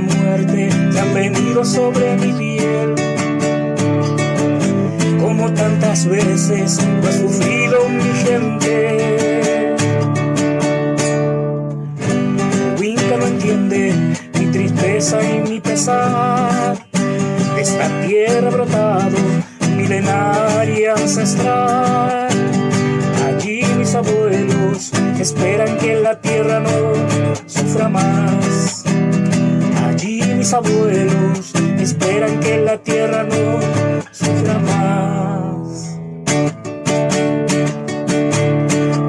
la muerte que han venido sobre mi piel. Como tantas veces lo ha sufrido mi gente. Winca no entiende mi tristeza y mi pesar. De esta tierra brotado, milenaria ancestral. Allí mis abuelos esperan que la tierra no sufra más. Allí mis abuelos esperan que la tierra no sufra más.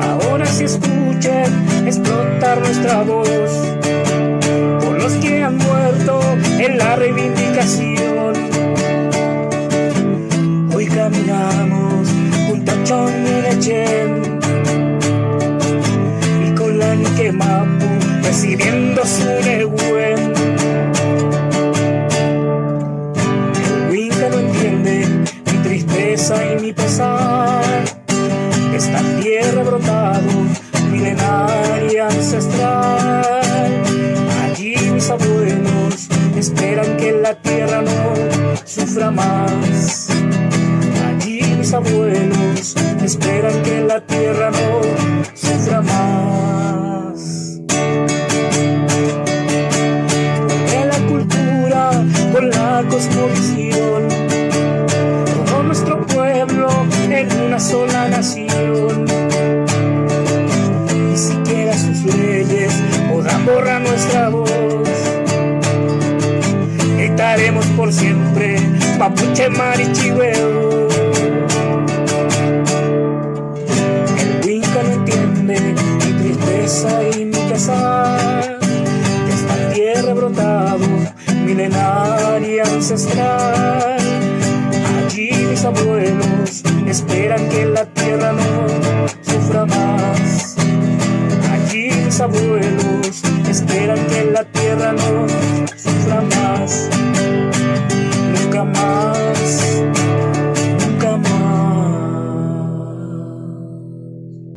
Ahora sí escuchen explotar nuestra voz por los que han muerto en la reivindicación. Hoy caminamos junto a Chon y Lechen y con la Niquemapu recibiendo su Nehuen. El Winca no entiende mi tristeza y mi pesar. Esta tierra brotado, milenaria ancestral. Allí mis abuelos esperan que la tierra no sufra más. Allí mis abuelos esperan que la tierra no sufra más. Porque la cultura con la cosmovisión, todo nuestro pueblo en una sola nación. Ni siquiera sus leyes podrán borrar nuestra voz. Gritaremos por siempre Mapuche, Marichihueo. El Winca no entiende mi tristeza y mi pesar. De esta tierra brotado, milenaria ancestral. Allí mis abuelos esperan que la tierra no sufra más. Allí mis abuelos esperan que la tierra no sufra más. Nunca más.